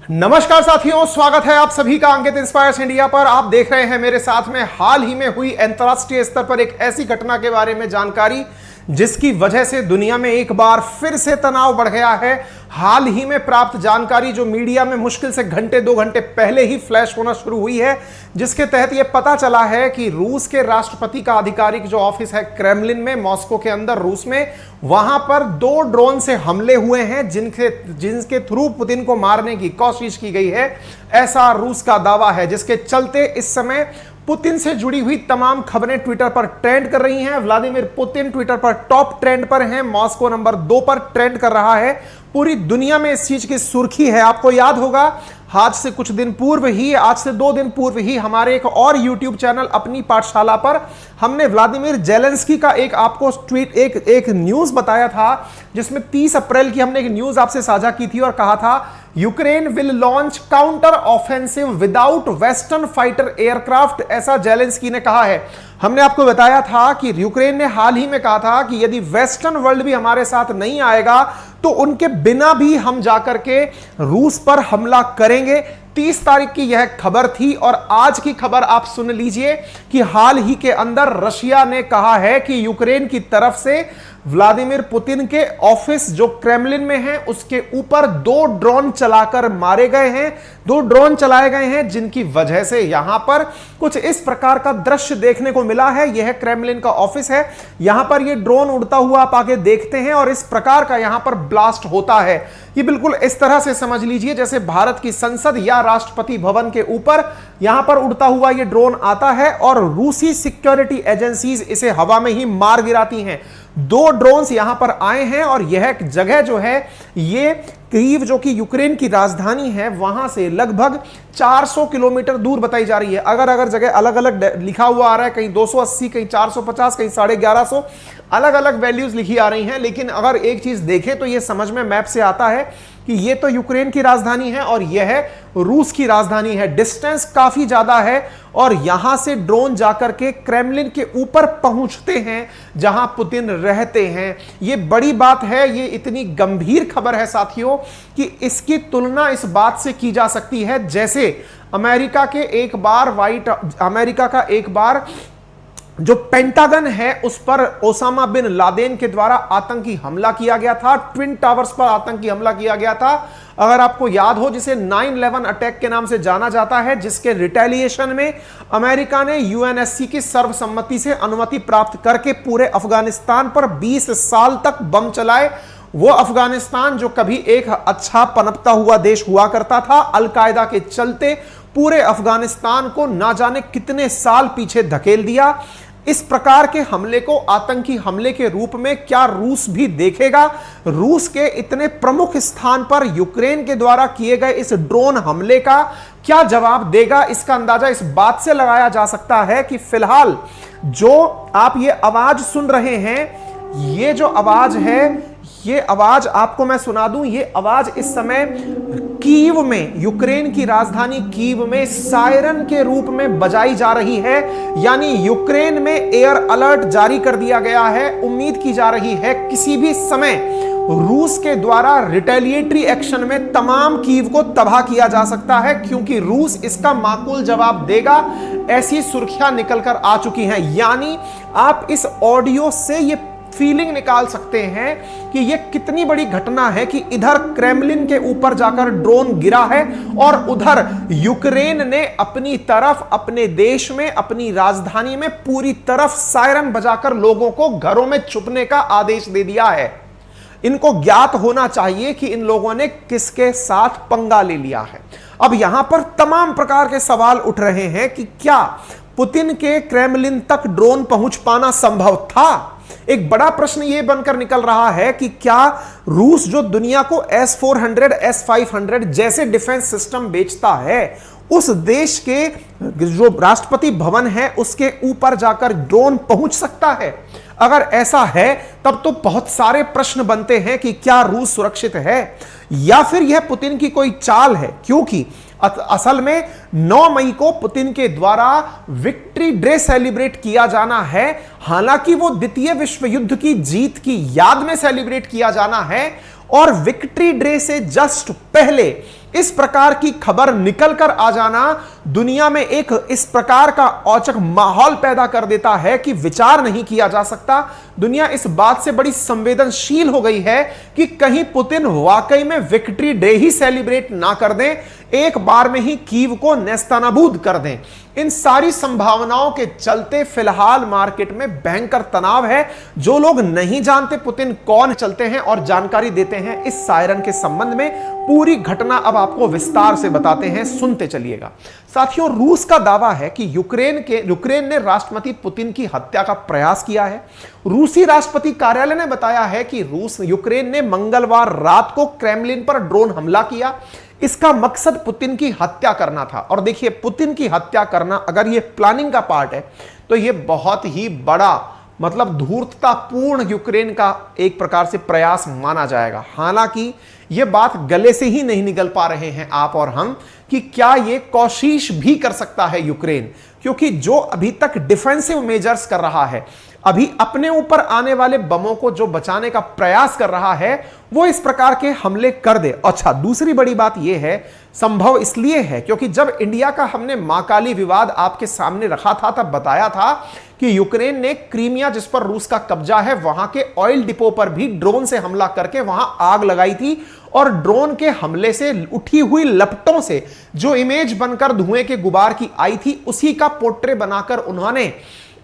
नमस्कार साथियों, स्वागत है आप सभी का अंकित इंस्पायर्स इंडिया पर। आप देख रहे हैं मेरे साथ में हाल ही में हुई अंतरराष्ट्रीय स्तर पर एक ऐसी घटना के बारे में जानकारी जिसकी वजह से दुनिया में एक बार फिर से तनाव बढ़ गया है। हाल ही में प्राप्त जानकारी जो मीडिया में मुश्किल से घंटे 2 घंटे पहले ही फ्लैश होना शुरू हुई है, जिसके तहत यह पता चला है कि रूस के राष्ट्रपति का आधिकारिक जो ऑफिस है क्रेमलिन में, मॉस्को के अंदर रूस में, वहां पर 2 ड्रोन से हमले हुए हैं जिनके थ्रू पुतिन को मारने की कोशिश की गई है, ऐसा रूस का दावा है। जिसके चलते इस समय पुतिन से जुड़ी हुई तमाम खबरें ट्विटर पर ट्रेंड कर रही हैं। व्लादिमीर पुतिन ट्विटर पर टॉप ट्रेंड पर हैं, मॉस्को नंबर 2 पर ट्रेंड कर रहा है। पूरी दुनिया में इस चीज की सुर्खी है। आपको याद होगा आज से 2 दिन पूर्व ही हमारे एक और YouTube चैनल अपनी पाठशाला पर हमने व्लादिमीर जेलेंस्की का एक न्यूज बताया था, जिसमें 30 अप्रैल की हमने एक न्यूज आपसे साझा की थी और कहा था Ukraine will launch counter offensive without western fighter aircraft, ऐसा जेलेंस्की ने कहा है। हमने आपको बताया था कि यूक्रेन ने हाल ही में कहा था कि यदि वेस्टर्न वर्ल्ड भी हमारे साथ नहीं आएगा तो उनके बिना भी हम जाकर के रूस पर हमला करेंगे। 30 तारीख की यह खबर थी और आज की खबर आप सुन लीजिए कि हाल ही के अंदर रशिया ने कहा है कि यूक्रेन की तरफ से व्लादिमीर पुतिन के ऑफिस जो क्रेमलिन में है उसके ऊपर 2 ड्रोन चलाकर मारे गए हैं, 2 ड्रोन चलाए गए हैं, जिनकी वजह से यहां पर कुछ इस प्रकार का दृश्य देखने को मिला है। यह क्रेमलिन का ऑफिस है, यहां पर यह ड्रोन उड़ता हुआ आप आगे देखते हैं और इस प्रकार का यहां पर ब्लास्ट होता है। ये बिल्कुल इस तरह से समझ लीजिए जैसे भारत की संसद या राष्ट्रपति भवन के ऊपर यहां पर उड़ता हुआ यह ड्रोन आता है और रूसी सिक्योरिटी एजेंसीज इसे हवा में ही मार गिराती हैं। 2 ड्रोन्स यहां पर आए हैं और यह जगह जो है ये कीव जो कि यूक्रेन की राजधानी है वहां से लगभग 400 किलोमीटर दूर बताई जा रही है। अगर जगह अलग अलग लिखा हुआ आ रहा है, कहीं 280, कहीं 450, कहीं 1150, अलग अलग वैल्यूज लिखी आ रही हैं, लेकिन अगर एक चीज देखें तो यह समझ में मैप से आता है कि यह तो यूक्रेन की राजधानी है और यह रूस की राजधानी है। डिस्टेंस काफी ज्यादा है और यहां से ड्रोन जाकर के क्रेमलिन के ऊपर पहुंचते हैं जहां पुतिन रहते हैं। यह बड़ी बात है, यह इतनी गंभीर खबर है साथियों कि इसकी तुलना इस बात से की जा सकती है जैसे अमेरिका का एक बार जो पेंटागन है उस पर ओसामा बिन लादेन के द्वारा आतंकी हमला किया गया था, ट्विन टावर्स पर आतंकी हमला किया गया था, अगर आपको याद हो, जिसे 9/11 अटैक के नाम से जाना जाता है, जिसके रिटेलिएशन में अमेरिका ने यूएनएससी की सर्वसम्मति से अनुमति प्राप्त करके पूरे अफगानिस्तान पर 20 साल तक बम चलाए। वो अफगानिस्तान जो कभी एक अच्छा पनपता हुआ देश हुआ करता था, अलकायदा के चलते पूरे अफगानिस्तान को ना जाने कितने साल पीछे धकेल दिया। इस प्रकार के हमले को आतंकी हमले के रूप में क्या रूस भी देखेगा? रूस के इतने प्रमुख स्थान पर यूक्रेन के द्वारा किए गए इस ड्रोन हमले का क्या जवाब देगा? इसका अंदाजा इस बात से लगाया जा सकता है कि फिलहाल जो आप ये आवाज सुन रहे हैं, ये जो आवाज है, ये आवाज आपको मैं सुना दूं, ये आवाज इस समय कीव में, यूक्रेन की राजधानी कीव में सायरन के रूप में बजाई जा रही है। यानी यूक्रेन में एयर अलर्ट जारी कर दिया गया है। उम्मीद की जा रही है किसी भी समय रूस के द्वारा रिटेलिएटरी एक्शन में तमाम कीव को तबाह किया जा सकता है, क्योंकि रूस इसका माकूल जवाब देगा। ऐसी सुर्खियां निकलकर आ चुकी हैं। यानी आप इस ऑडियो से ये फीलिंग निकाल सकते हैं कि यह कितनी बड़ी घटना है कि इधर क्रेमलिन के ऊपर जाकर ड्रोन गिरा है और उधर यूक्रेन ने अपनी तरफ, अपने देश में, अपनी राजधानी में पूरी तरफ सायरन बजाकर लोगों को घरों में छुपने का आदेश दे दिया है। इनको ज्ञात होना चाहिए कि इन लोगों ने किसके साथ पंगा ले लिया है। अब यहां पर तमाम प्रकार के सवाल उठ रहे हैं कि क्या पुतिन के क्रेमलिन तक ड्रोन पहुंच पाना संभव था? एक बड़ा प्रश्न यह बनकर निकल रहा है कि क्या रूस जो दुनिया को S-400, S-500 जैसे डिफेंस सिस्टम बेचता है, उस देश के जो राष्ट्रपति भवन है उसके ऊपर जाकर ड्रोन पहुंच सकता है? अगर ऐसा है तब तो बहुत सारे प्रश्न बनते हैं कि क्या रूस सुरक्षित है या फिर यह पुतिन की कोई चाल है, क्योंकि असल में 9 मई को पुतिन के द्वारा विक्ट्री डे सेलिब्रेट किया जाना है। हालांकि वो द्वितीय विश्व युद्ध की जीत की याद में सेलिब्रेट किया जाना है और विक्ट्री डे से जस्ट पहले इस प्रकार की खबर निकलकर आ जाना दुनिया में एक इस प्रकार का औचक माहौल पैदा कर देता है कि विचार नहीं किया जा सकता। दुनिया इस बात से बड़ी संवेदनशील हो गई है कि कहीं पुतिन वाकई में विक्ट्री डे ही सेलिब्रेट ना कर दें, एक बार में ही कीव को नेस्तनाबूद कर दें। इन सारी संभावनाओं के चलते फिलहाल मार्केट में भयंकर तनाव है। जो लोग नहीं जानते पुतिन कौन, चलते हैं और जानकारी देते हैं इस सायरन के संबंध में। पूरी घटना अब आपको विस्तार से बताते हैं, सुनते चलिएगा। साथियों, रूस का दावा है कि यूक्रेन ने राष्ट्रपति पुतिन की हत्या का प्रयास किया है। रूसी राष्ट्रपति कार्यालय ने बताया है कि यूक्रेन ने मंगलवार रात को क्रेमलिन पर ड्रोन हमला किया। इसका मकसद पुतिन की हत्या करना था। और देखिए, पुतिन की हत्या करना अगर यह प्लानिंग का पार्ट है तो यह बहुत ही बड़ा, मतलब धूर्ततापूर्ण यूक्रेन का एक प्रकार से प्रयास माना जाएगा। हालांकि यह बात गले से ही नहीं निकल पा रहे हैं आप और हम कि क्या यह कोशिश भी कर सकता है यूक्रेन, क्योंकि जो अभी तक डिफेंसिव मेजर्स कर रहा है, अभी अपने ऊपर आने वाले बमों को जो बचाने का प्रयास कर रहा है, वो इस प्रकार के हमले कर दे। अच्छा, दूसरी बड़ी बात यह है, संभव इसलिए है क्योंकि जब इंडिया का हमने मां काली विवाद आपके सामने रखा था तब बताया था कि यूक्रेन ने क्रीमिया, जिस पर रूस का कब्जा है, वहां के ऑयल डिपो पर भी ड्रोन से हमला करके वहां आग लगाई थी। और ड्रोन के हमले से उठी हुई लपटों से जो इमेज बनकर धुएं के गुबार की आई थी, उसी का पोर्ट्रे बनाकर उन्होंने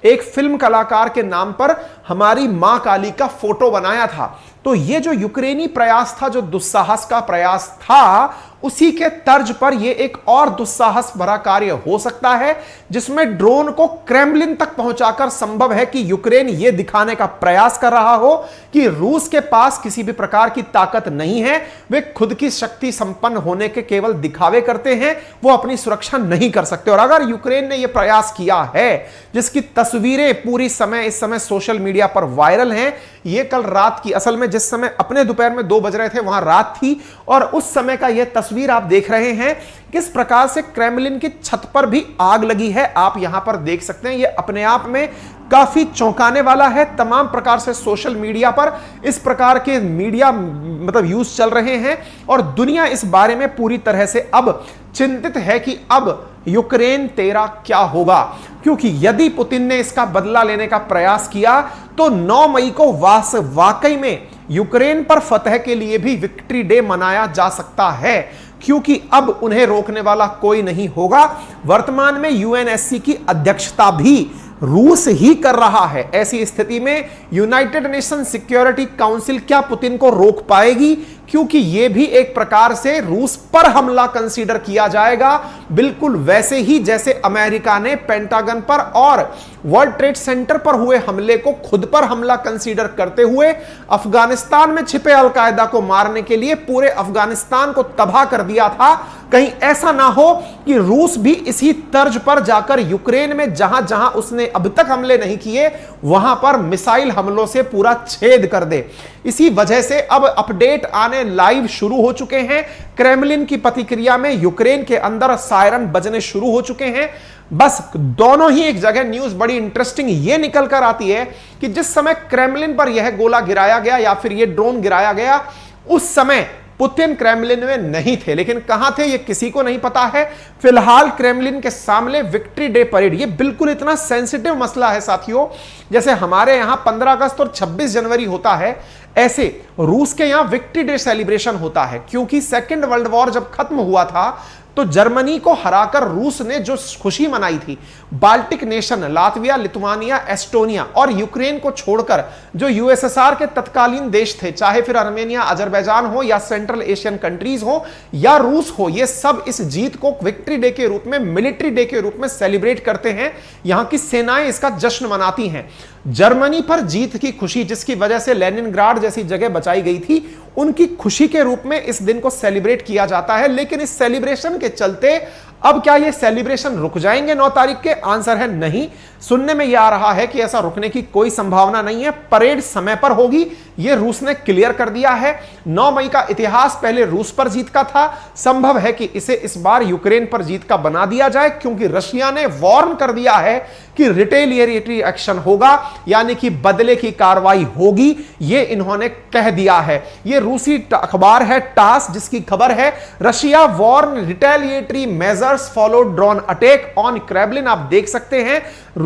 एक फिल्म कलाकार के नाम पर हमारी मां काली का फोटो बनाया था। तो ये जो यूक्रेनी प्रयास था, जो दुस्साहस का प्रयास था, उसी के तर्ज पर यह एक और दुस्साहस भरा कार्य हो सकता है, जिसमें ड्रोन को क्रेमलिन तक पहुंचाकर संभव है कि यूक्रेन यह दिखाने का प्रयास कर रहा हो कि रूस के पास किसी भी प्रकार की ताकत नहीं है, वे खुद की शक्ति संपन्न होने के केवल दिखावे करते हैं, वो अपनी सुरक्षा नहीं कर सकते। और अगर यूक्रेन ने यह प्रयास किया है, जिसकी तस्वीरें पूरी समय इस समय सोशल मीडिया पर वायरल हैं, यह कल रात की, असल में जिस समय अपने दोपहर में 2 बज रहे थे वहां रात थी, और उस समय का यह तस्वीर आप देख रहे हैं किस प्रकार से क्रेमलिन की छत पर भी आग लगी है। आप यहां पर देख सकते हैं, यह अपने आप में काफी चौंकाने वाला है। तमाम प्रकार से सोशल मीडिया पर इस प्रकार के मीडिया मतलब यूज चल रहे हैं और दुनिया इस बारे में पूरी तरह से अब चिंतित है कि अब यूक्रेन तेरा क्या होगा, क्योंकि यदि पुतिन ने इसका बदला लेने का प्रयास किया तो 9 मई को वाकई में यूक्रेन पर फतह के लिए भी विक्ट्री डे मनाया जा सकता है, क्योंकि अब उन्हें रोकने वाला कोई नहीं होगा। वर्तमान में यूएनएससी की अध्यक्षता भी रूस ही कर रहा है। ऐसी स्थिति में यूनाइटेड नेशन सिक्योरिटी काउंसिल क्या पुतिन को रोक पाएगी, क्योंकि यह भी एक प्रकार से रूस पर हमला कंसीडर किया जाएगा, बिल्कुल वैसे ही जैसे अमेरिका ने पेंटागन पर और वर्ल्ड ट्रेड सेंटर पर हुए हमले को खुद पर हमला कंसीडर करते हुए अफगानिस्तान में छिपे अलकायदा को मारने के लिए पूरे अफगानिस्तान को तबाह कर दिया था। कहीं ऐसा ना हो कि रूस भी इसी तर्ज पर जाकर यूक्रेन में जहां जहां उसने अब तक हमले नहीं किए वहां पर मिसाइल हमलों से पूरा छेद कर दे। इसी वजह से अब अपडेट आने लाइव शुरू हो चुके हैं। क्रेमलिन की प्रतिक्रिया में यूक्रेन के अंदर सायरन बजने शुरू हो चुके हैं। बस दोनों ही एक जगह न्यूज बड़ी इंटरेस्टिंग ये निकल कर आती है कि जिस समय क्रेमलिन पर यह गोला गिराया गया या फिर यह ड्रोन गिराया गया, उस समय पुतिन क्रेमलिन में नहीं थे। लेकिन कहां थे ये किसी को नहीं पता है। फिलहाल क्रेमलिन के सामने विक्ट्री डे परेड, ये बिल्कुल इतना सेंसिटिव मसला है साथियों। जैसे हमारे यहां 15 अगस्त और 26 जनवरी होता है, ऐसे रूस के यहां विक्ट्री डे सेलिब्रेशन होता है, क्योंकि सेकेंड वर्ल्ड वॉर जब खत्म हुआ था तो जर्मनी को हराकर रूस ने जो खुशी मनाई थी, Baltic nation Latvia, Lithuania, Estonia और यूक्रेन को छोड़कर जो यूएसएसआर के तत्कालीन देश थे, चाहे फिर आर्मेनिया, अजरबैजान हो या सेंट्रल एशियन कंट्रीज हो या रूस हो, ये सब इस जीत को विक्ट्री डे के रूप में, मिलिट्री डे के रूप में सेलिब्रेट करते हैं। यहां की सेनाएं इसका जश्न मनाती हैं। जर्मनी पर जीत की खुशी, जिसकी वजह से लेनिनग्राड जैसी जगह बचाई गई थी, उनकी खुशी के रूप में इस दिन को सेलिब्रेट किया जाता है। लेकिन इस सेलिब्रेशन के चलते अब क्या ये सेलिब्रेशन रुक जाएंगे 9 तारीख के? आंसर है नहीं। सुनने में यह आ रहा है कि ऐसा रुकने की कोई संभावना नहीं है। परेड समय पर होगी, यह रूस ने क्लियर कर दिया है। 9 मई का इतिहास पहले रूस पर जीत का था, संभव है कि इसे इस बार यूक्रेन पर जीत का बना दिया जाए, क्योंकि रशिया ने वार्न कर दिया है कि रिटेलिएटरी एक्शन होगा, यानी कि बदले की कार्रवाई होगी। यह इन्होंने कह दिया है। यह रूसी अखबार है टास, जिसकी खबर है Russia warn retaliatory measures followed drone attack on Kremlin. आप देख सकते हैं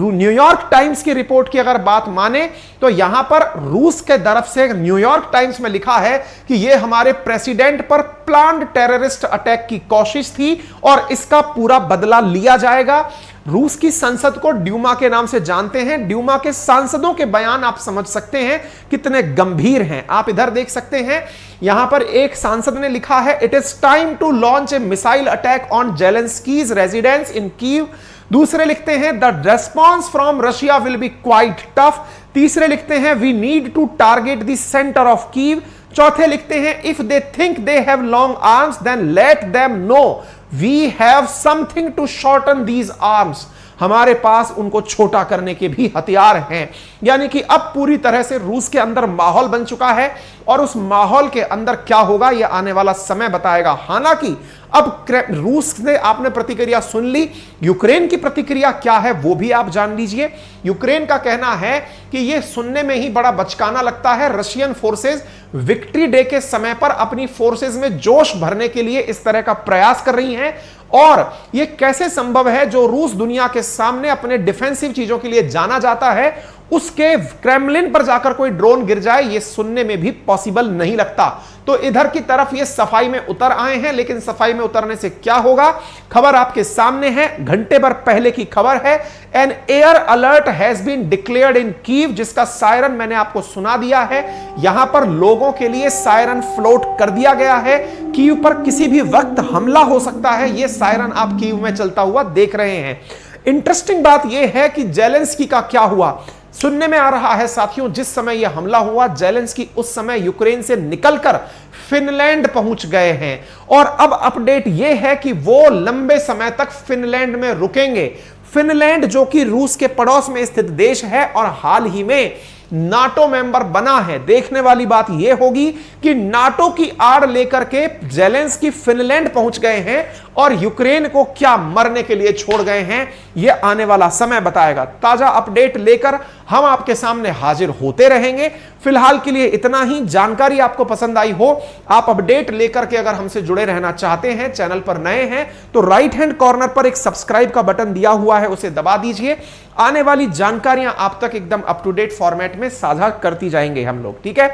न्यूयॉर्क टाइम्स की रिपोर्ट की अगर बात माने तो यहां पर रूस के तरफ से न्यूयॉर्क टाइम्स में लिखा है कि यह हमारे प्रेसिडेंट पर प्लान्ड टेररिस्ट अटैक की कोशिश थी और इसका पूरा बदला लिया जाएगा। रूस की संसद को ड्यूमा के नाम से जानते हैं। ड्यूमा के सांसदों के बयान आप समझ सकते हैं कितने गंभीर हैं। आप इधर देख सकते हैं, यहां पर एक सांसद ने लिखा है, it is time to launch a missile attack on Zelensky's residence in Kyiv. दूसरे लिखते हैं, the response from Russia will be quite tough. तीसरे लिखते हैं, we need to target the centre of Kyiv. चौथे लिखते हैं, if they think they have long arms then let them know we have something to shorten these arms. हमारे पास उनको छोटा करने के भी हथियार हैं। यानी कि अब पूरी तरह से रूस के अंदर माहौल बन चुका है और उस माहौल के अंदर क्या होगा यह आने वाला समय बताएगा। हालांकि अब रूस ने आपने प्रतिक्रिया सुन ली, यूक्रेन की प्रतिक्रिया क्या है वो भी आप जान लीजिए। यूक्रेन का कहना है कि यह सुनने में ही बड़ा बचकाना लगता है, रशियन फोर्सेस विक्ट्री डे के समय पर अपनी फोर्सेस में जोश भरने के लिए इस तरह का प्रयास कर रही हैं। और यह कैसे संभव है, जो रूस दुनिया के सामने अपने डिफेंसिव चीजों के लिए जाना जाता है, उसके क्रेमलिन पर जाकर कोई ड्रोन गिर जाए, यह सुनने में भी पॉसिबल नहीं लगता। तो इधर की तरफ ये सफाई में उतर आए हैं, लेकिन सफाई में उतरने से क्या होगा, खबर आपके सामने है। घंटे भर पहले की खबर है, an air alert has been declared in Kyiv, जिसका सायरन मैंने आपको सुना दिया है। यहां पर लोगों के लिए सायरन फ्लोट कर दिया गया है। कीव पर किसी भी वक्त हमला हो सकता है, यह सायरन आप कीव में चलता हुआ देख रहे हैं। इंटरेस्टिंग बात यह है कि जेलेंस्की का क्या हुआ। सुनने में आ रहा है साथियों, जिस समय यह हमला हुआ, जेलेंस्की उस समय यूक्रेन से निकलकर फिनलैंड पहुंच गए हैं और अब अपडेट यह है कि वो लंबे समय तक फिनलैंड में रुकेंगे। फिनलैंड जो कि रूस के पड़ोस में स्थित देश है और हाल ही में नाटो मेंबर बना है। देखने वाली बात यह होगी कि नाटो की आड़ लेकर के जेलेंस्की फिनलैंड पहुंच गए हैं और यूक्रेन को क्या मरने के लिए छोड़ गए हैं, यह आने वाला समय बताएगा। ताजा अपडेट लेकर हम आपके सामने हाजिर होते रहेंगे। फिलहाल के लिए इतना ही। जानकारी आपको पसंद आई हो, आप अपडेट लेकर के अगर हमसे जुड़े रहना चाहते हैं, चैनल पर नए हैं तो राइट हैंड कॉर्नर पर एक सब्सक्राइब का बटन दिया हुआ है, उसे दबा दीजिए। आने वाली जानकारियां आप तक एकदम अप टू डेट फॉर्मेट में साझा करती जाएंगे हम लोग, ठीक है।